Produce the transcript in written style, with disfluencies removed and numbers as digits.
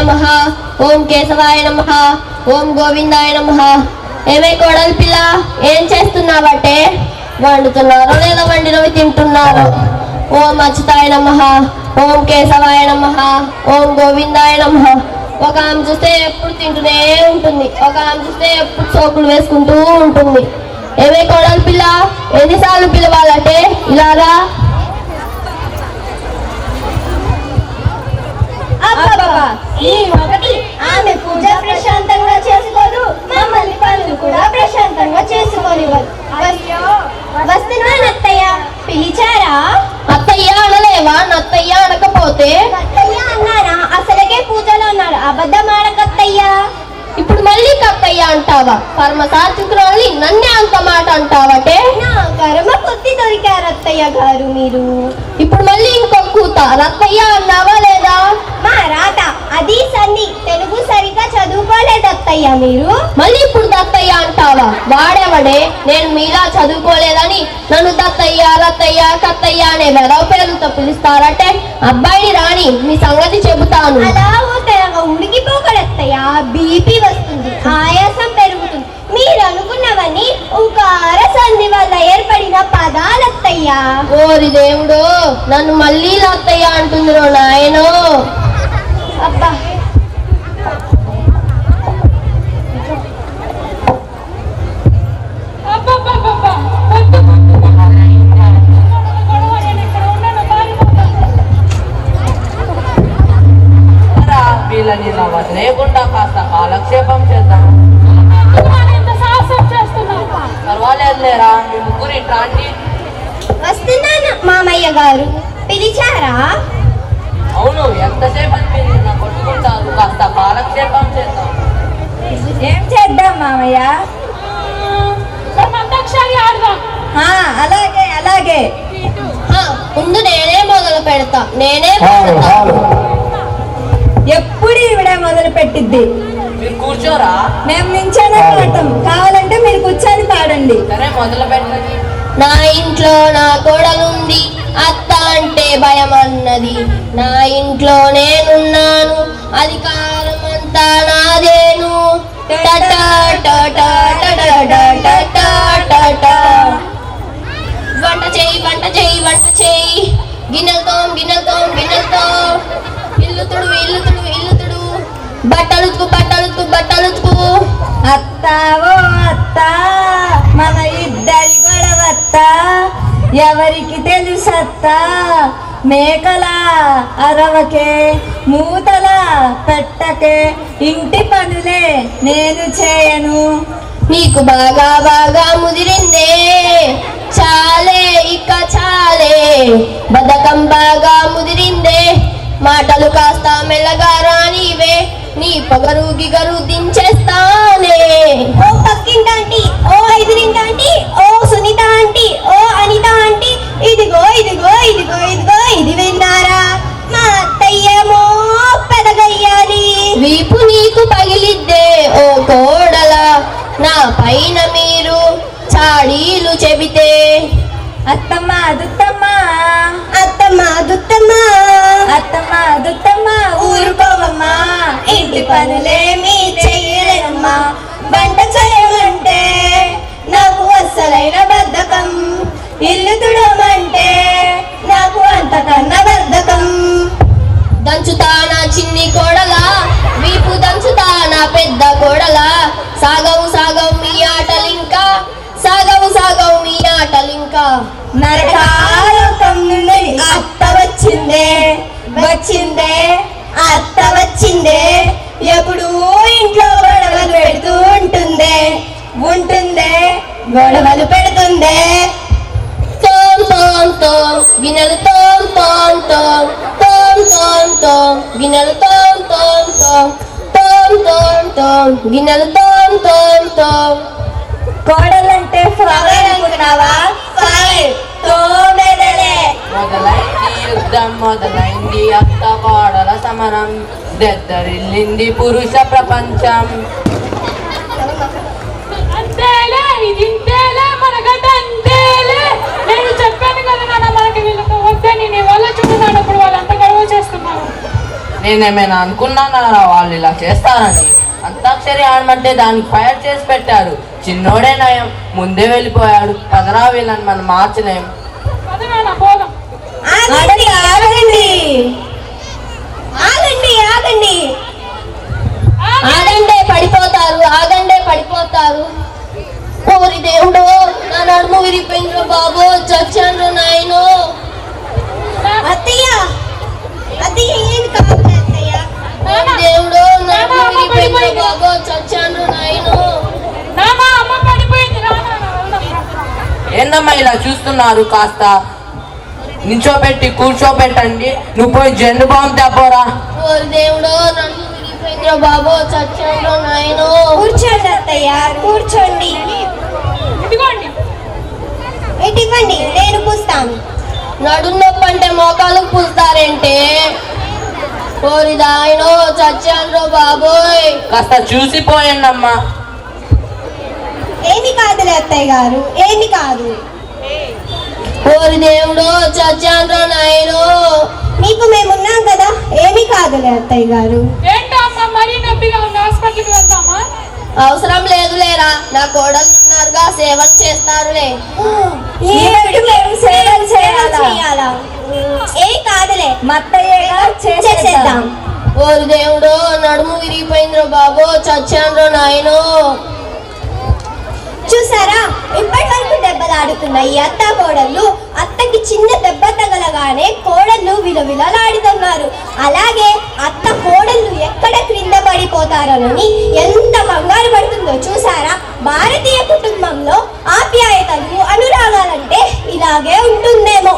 నమః, ఓం కేశవాయ నమః, ఓం గోవిందాయ నమః. ఏమే కోడలి పిల్ల, ఏం చేస్తున్నావటే? వండుతున్నారు లేదా వండినవి తింటున్నారు. ఓం అచ్యుతాయ నమః, ఓం కేశవాయ నమః, ఓం గోవిందాయ నమః. ఒక ఆమె చూస్తే ఎప్పుడు తింటూనే ఉంటుంది, ఒక ఆమె చూస్తే ఎప్పుడు సోకులు వేసుకుంటూ ఉంటుంది. ఏమే కోడలి పిల్ల, ఎన్నిసార్లు పిలవాలంటే ఇలాగా? ఆమె పూజ ప్రశాంతంగా చేసుకోదు, మమ్మల్ని పనులు కూడా ప్రశాంతంగా చేసుకోనివ్వదు. వస్తున్నాను అత్తయ్య, పిలిచారా? అత్తయ్య అనలేవా? నత్తయ్య అనకపోతే అత్తయ్య అన్నారా? అసలకే పూజలో ఉన్నారు, అబద్ధం ఆడకత్తయ్యా. ఇప్పుడు మళ్ళీ కత్తయ్య అంటావా? పరమ సాత్వికురాలి నన్నే అంత మాట అంటావటే? నా కర్మ కొద్ది దొరికారు అత్తయ్య గారు మీరు. ఇప్పుడు మళ్ళీ ఇంకొక కూత రత్తయ్య అన్నావా లేదా? మా రాత అది సంధి, తెలుగు సరిగా చదువుకోలేదు అత్తయ్య మీరు. మళ్ళీ ఇప్పుడు దత్తయ్య అంటావా? వాడేవాడే? నేను మీలా చదువుకోలేదని నన్ను దత్తయ్య రత్తయ్య కత్తయ్య అనే వెరవ పేరుతో పిలుస్తారటే? అబ్బాయిని రాని మీ సంగతి చెబుతాను. అలా తెరగా ఉడికిపోకడత్తయ్య, బీపీ వస్తుంది, ఆయాసం పెరుగుతుంది. మీరు అనుకున్నవన్నీ ఉకార సంధి వల్ల ఏర్పడిన పదాలత్తయ్యా. ఓరి దేవుడు, నన్ను మళ్ళీ లత్తయ్య అంటుందిరో నాయనో. అబ్బా, వీళ్ళని లేకుండా కాస్త కాలక్షేపం చేద్దాం. పర్వాలేదు లేరా, మీ ముగ్గురు ఇట్లా అండి. వస్తున్నాను మామయ్య గారు, పిలిచారా? అవును, ఎంతసేపు అనిపింది నా కొట్టుకుంటారు, కాస్త కాలక్షేపం చేద్దాం. ఏం చేద్దాం మామయ్య? అలాగే అలాగే. ముందు నేనే మొదలు పెడతా, నేనే ఎప్పుడు ఈవిడ మొదలు పెట్టిద్ది. మీరు కూర్చోరా, మేము నించోనే పాడతాం, కావాలంటే మీరు కూర్చొని పాడండి. సరే మొదలు పెట్టండి. నా ఇంట్లో నా కోడలుంది, అత్త అంటే భయం అన్నది. నా ఇంట్లో నేనున్నాను, అధికారం అంతా నాదేను. వంట చేయి వంట చేయి వంట చేయి, గిన్నెలతో గిన్నెలతో గిన్నెలతో, ఇల్లు తుడు ఇల్లు తుడు ఇల్లు తుడు, బట్టలుతుకు బట్టలుతుకు బట్టలుతుకు. అత్తా ఓ అత్త, మన ఇద్దరి గొడవత్త, ఎవరికి తెలుసత్తా? మేకల అరవకే, మూతల పెట్టకే, ఇంటి పనులే నేను చేయను. నీకు బాగా బాగా ముదిరిందే, చాలే ఇక చాలే, బద్ధకం బాగా ముదిరిందే, మాటలు కాస్త మెల్లగా రానివే, నీ పొగరు గిగరు దించేస్తానే. ఓ పక్కింటి ఆంటీ, ఓ ఎదురింటి ఆంటీ, ఓ సునీత ఆంటీ, ఓ అనిత ఆంటీ, ఇదిగో ఇదిగో ఇదిగో ఇదిగో ఇది విన్నారా? మా అత్తయ్యేమో పెదగయ్యాలి. వీపు నీకు పగిలిద్దే ఓ కోడల, నా పైన మీరు చాడీలు చెబితే. అత్తమ్మ దుత్తమ్మ, అత్తమ్మ దుత్తమ్మ, అత్తమ్మ దుత్తమ్మ, ఊరుకోవమ్మా, ఇంటి పనులేమీ చెయ్యలేనమ్మా. వంట చేయమంటే నాకు అస్సలైన బద్ధకం, ఇల్లు తుడమంటే నాకు అంతకన్నా బద్ధకం. దంచుతా నా చిన్ని కోడల, వీపు దంచుతా నా పెద్ద కోడల, సాగవు సాగవు మీ ఆటలింకా, సాగవు సాగవు మీ ఆటలింకా. నరకాలోకం నుండి అత్త వచ్చిందే వచ్చిందే, అత్త వచ్చిందే, ఎప్పుడు ఇంట్లో గొడవలు పెడుతూ ఉంటుందే ఉంటుందే, గొడవలు పెడుతుందే. తోం తోం తోం గిన్నెలు తోం తోం తోం, తోం తోం తోం గిన్నెలు తోం తోం తోం, తోం తోం తోం గిన్నెలు తోం తోం తోం. కోడలంటే ఫైర్ అనుకున్నావా? ఫైర్ తోమెదలే. మొదలైంది యుద్ధం, మొదలైంది అత్త కోడల సమరం, దద్దరిల్లింది పురుష ప్రపంచం. అంతేలే, ఇది ఇంతేలే, మనకంటే అంతేలే. నేను చెప్పాను కదా నాన్న, మనకి వీళ్ళతో వద్దని. నీ వల్ల చూస్తున్నాను ఇప్పుడు వాళ్ళంతా గొడవ చేస్తున్నారు. నేనేమైనా అనుకున్నానా వాళ్ళు ఇలా చేస్తారని? అంతాక్షరి ఆడమంటే దానికి ఫైర్ చేసి పెట్టారు. చిన్నోడే నయం, ముందే వెళ్ళిపోయాడు. పదరా వీళ్ళని మనం మార్చలేం. అది నాన్న పోదాం. ఆగండి ఆగండి ఆగండి ఆగండి ఆగండే పడిపోతారు, ఆగండే పడిపోతారు. ఓరి దేవుడు, నా నడుము విరిపోయిండ్రు బాబు, చచ్చాను నాయను. అత్తయ్య అత్తయ్య ఏమి కాదు అత్తయ్య. ఓరి దేవుడు, నడుము విరిపోయిండ్రు బాబు, చచ్చాను నాయను. నాన్న అమ్మ పడిపోయింది. ఏందమ్మా ఇలా చూస్తున్నారు? కాస్త నించోపెట్టి కూర్చోపెట్టండి. నువ్వు పోయి జెండు బాంబు తెపోరా. ఓరి దేవుడు, నడుము విరిపోయిండ్రు బాబు, చచ్చాను నాయను. కూర్చోండి అత్తయ్య, కూర్చోండి. ఇదిగోండి. ఇటు ఇవ్వండి, నేను పూస్తాను. నడుము నొప్పి అంటే మోకాలకు పులుస్తారేంటే? ఓరి దాయనో, చచ్చాను బాబోయ్. కాస్త చూసిపోయండి అమ్మా. ఏమి కాదులే అత్తయ్య గారు, ఏమి కాదు. ఓరి దేవుడు, చచ్చాను నాయను. మీకు మేమున్నాం కదా, ఏమి కాదులే అత్తయ్య గారు. ఏంటో అమ్మ మరీ నొప్పిగా ఉంది, హాస్పిటల్కి వెళ్దామా? అవసరం లేదులేరా, నా కోడలు ఉన్నారుగా, సేవలు చేస్తారులే. ఈమెకు మేము సేవలు చేయాలా? చేయాలా? ఏమి కాదులే, మత్తయ్యగా చేసేద్దాం. ఓరి దేవుడు, నడుము విరిగిపోయిందిరో బాబు, చచ్చాను నాయను. చూసారా, ఇప్పటి వరకు దెబ్బలాడుతున్న ఈ అత్త కోడళ్ళు, అత్తకి చిన్న దెబ్బ తగలగానే కోడళ్ళు విలవిలలాడుతున్నారు. అలాగే అత్త కోడళ్ళు ఎక్కడ క్రింద పడిపోతారోనని ఎంత కంగారు పడుతుందో చూసారా. భారతీయ కుటుంబంలో ఆప్యాయతలు, అనురాగాలంటే ఇలాగే ఉంటుందేమో.